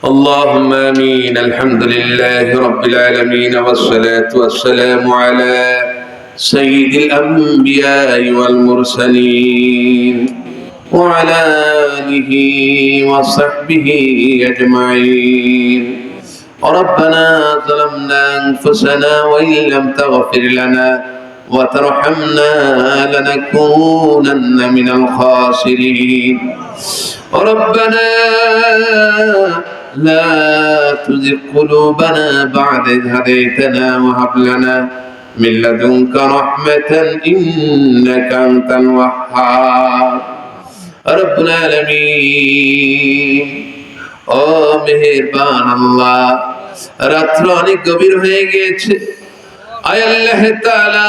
اللهم آمين. الحمد لله رب العالمين، والصلاة والسلام على سيد الأنبياء والمرسلين وعلى آله وصحبه أجمعين. ربنا ظلمنا أنفسنا وإن لم تغفر لنا وترحمنا لنكونن من الخاسرين. ربنا لا تزغ قلوبنا بعد إذ هديتنا وهب لنا من لدنك رحمة إنك أنت الوهاب. رب العالمين ও মেহেরবান আল্লাহ, রাত্র অনেক গভীর হয়ে গিয়েছে। আয় আল্লাহ তাআলা,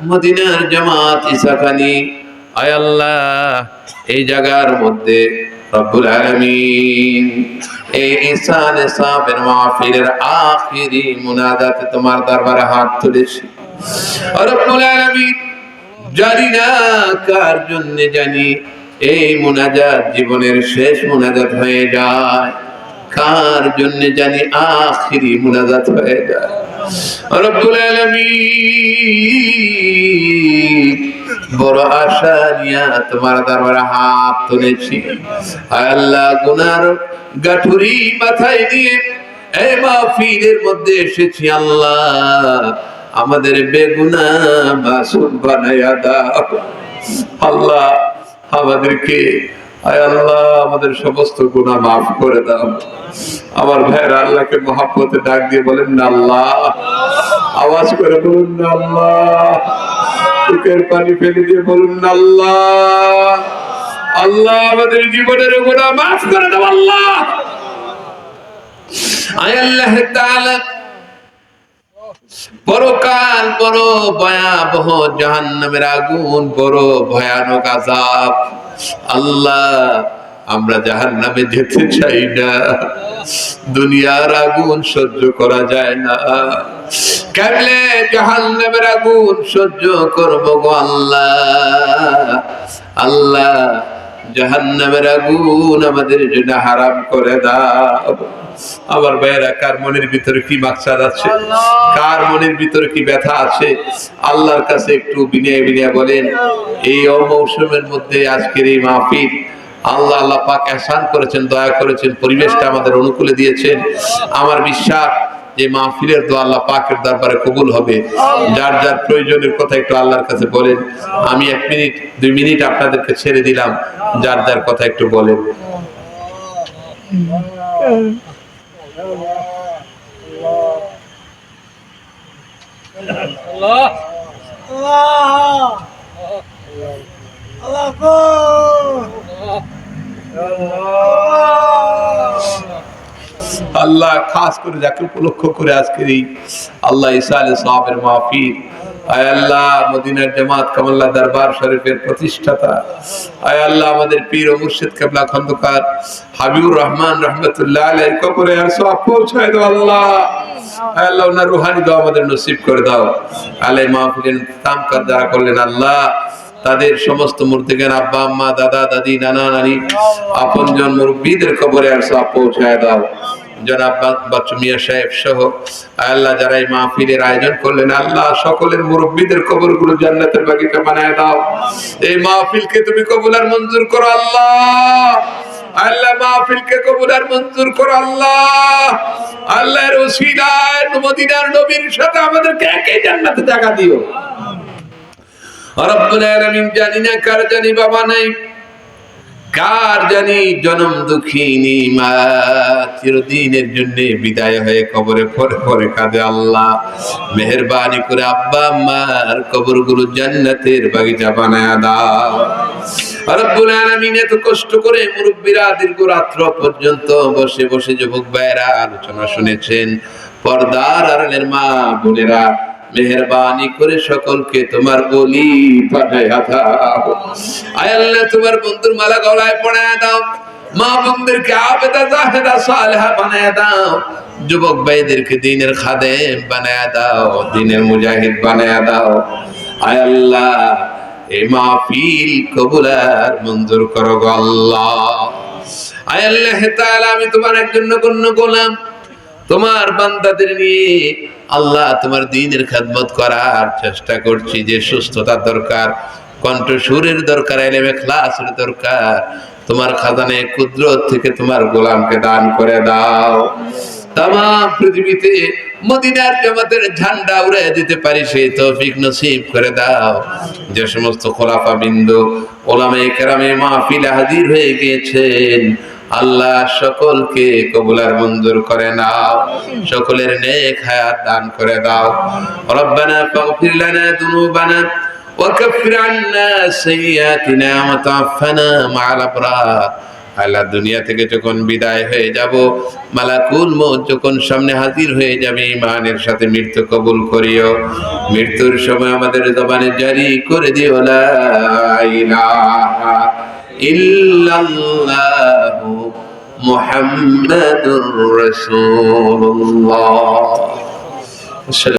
মদিনার জামাত ইসাখানী, আয় আল্লাহ এই জায়গার মধ্যে রব্বুল আলামিন এই ইসান সাহেবের মাহফিলের আখিরি মুনাজাতে তোমার দরবারে হাত তুলেছি। রব্বুল আলামিন, জানি না কার জন্য জানি এই মুনাজাত জীবনের শেষ মুনাজাত হয়ে যায়, কার জন্য জানি আখিরি মুনাজাত হয়ে যায়। রব্বুল আলামিন, বড় আশা নিয়ে তোমার দরবারে হাত তুলেছি। আল্লাহ, গুনার গাঠুরি মাথায় নিয়ে এই মাহফিলের মধ্যে এসেছি। আল্লাহ, আমাদের বেগুনাহ মাসুম বানায়া দাও। আল্লাহ, আমাদেরকে আয় আল্লাহ আমাদের সমস্ত গুনাহ মাফ করে দাও। আমার ভাইরা আল্লাহকে মহব্বতে ডাক দিয়ে বলেন না আল্লাহ, আওয়াজ করে বলুন না আল্লাহ, চোখের পানি ফেলে দিয়ে বলুন না আল্লাহ। আল্লাহ, আমাদের জীবনের গুনাহ মাফ করে দাও আল্লাহ। আয় আল্লাহ তাআলা, পরকাল বড় ভয়াবহ, জাহান্নামের আগুন বড় ভয়ানক আযাব। আল্লাহ, আমরা জাহান্নামে যেতে চাই না, দুনিয়ার আগুন সহ্য করা যায় না। কেমনে জাহান্নামের আগুন সহ্য করব গো আল্লাহ। আল্লাহ, জাহান্নামের আগুন আমাদের জন্য হারাম করে দাও। আমার ভাইয়েরা, কার মনের ভিতরে কি মাকসাদ আছে, কার মনের ভিতরে কি ব্যথা আছে, আল্লাহর কাছে একটু বিনয় বিনয় বলেন। এই অমৌসুমের মধ্যে আজকের এই মাহফিল আল্লাহ আল্লাহ পাক ihsan করেছেন, দয়া করেছেন, পরিবেশটা আমাদের অনুকূলে দিয়েছেন। আমার বিশ্বাস যে মাহফিলের দোয়া আল্লাহ পাকের দরবারে কবুল হবে। যার যার প্রয়োজনের কথা একটু আল্লাহর কাছে বলেন। আমি 1 মিনিট 2 মিনিট আপনাদেরকে ছেড়ে দিলাম, যার যার কথা একটু বলেন। আল্লাহ আল্লাহ আল্লাহ, খাস করে যাকে উপলক্ষ করে আজকের এই আল্লাহ ইসাল সাহেবের মাহফিল, আয় আল্লাহ মদিনার জামাত কামাল্লা দরবার শরীফের প্রতিষ্ঠাতা, আয় আল্লাহ আমাদের পীর ও মুর্শিদ কিবলা খন্দকার হাবিবুর রহমান রহমতুল্লাহ আলাইহি কবরে সওয়াব পৌঁছায় দাও আল্লাহ। আয় আল্লাহ, ওনার রুহানি দোয়া আমাদের নসিব করে দাও। আলাই মাহফিলের ইনতিজাম কর যারা করলেন আল্লাহ, তাদের সমস্ত মুর্তিগান আব্বা আম্মা দাদা দাদি নানা নানি আপনজন মুরব্বীদের কবরে সওয়াব পৌঁছায় দাও। জনাব বাচ্চু মিয়া সাহেব সহ আল্লাহ যারা এই মাহফিলের আয়োজন করলেন আল্লাহ, সকলের মুরব্বীদের কবরগুলো জান্নাতের বাগিচা বানায় দাও। এই মাহফিলকে তুমি কবুল আর মঞ্জুর করো আল্লাহ। আল্লাহ, মাহফিলকে কবুল আর মঞ্জুর করো আল্লাহ। আল্লাহর ওসিলায় মদিনার নবীর সাথে আমাদেরকে একই জান্নাতে জায়গা দিও। রব্বুল আলামিন, জানি না কার জানি বাবা নাই, কার জানি জনম দুঃখিনী মা চিরদিনের জন্য বিদায় হয়ে কবরে পরে পরে কাঁদে। আল্লাহ, মেহেরবানি করে আব্বা আম্মার কবরগুলো জান্নাতের বাগিচা বানায়া দাও। রব্বুল আলামিন, এত কষ্ট করে মুরব্বিরা দীর্ঘ রাত্র পর্যন্ত বসে বসে যুবক ভাইয়েরা আলোচনা শুনেছেন, পর্দার আড়ালের মা বোনেরা, মেহেরবানি করে সকলকে তোমার ওলি বানায়া দাও। আয় আল্লাহ, তোমার বন্ধুর মালা গলায় পরায়া দাও। মা বোনদেরকে আবেদা জাহেদা সালেহা বানায়া দাও। যুবক ভাইদেরকে দ্বীনের খাদেম বানায়া দাও, দ্বীনের মুজাহিদ বানায়া দাও। আয় আল্লাহ, এই মাহফিল কবুল আর মঞ্জুর করো গো আল্লাহ। আয় আল্লাহ তাআলা, আমি তোমার একজন নগণ্য গোলাম, তোমার বান্দাদের নিয়ে আল্লাহ তোমার দ্বীনের খেদমত করার চেষ্টা করছি। যে সুস্থতার দরকার, কণ্ঠসুরের দরকার, ইলমে ইখলাসের দরকার, তোমার খাজানে কুদরত থেকে তোমার গোলামকে দান করে দাও। তামাম পৃথিবীতে মদিনার জামাতের ঝান্ডা উড়ে দিতে পারি সেই তৌফিক নসিব করে দাও। যে সমস্ত খোলাফা বিন্দু ওলামায়ে কেরামে মাহফিলে হাজির হয়ে গিয়েছেন, আল্লাহ সকলকে কবুলার মঞ্জুর করে নাও, সকলের নেক হায়াত দান করে দাও। রব্বানা ফাগফির লানা যুনুবানা ওয়া কাফির আন্না সাইয়্যাতিনা ওয়া তাওয়াফানা মা'আল আবরার। আল্লাহ, দুনিয়া থেকে যখন বিদায় হয়ে যাব, মালাকুল মউত যখন সামনে হাজির হয়ে যাবে, ঈমানের সাথে মৃত্যু কবুল করিও। মৃত্যুর সময় আমাদের জবানে জারি করে দিও লা ইলাহা ইল্লাল্লাহু মুহাম্মাদুর রাসূলুল্লাহ।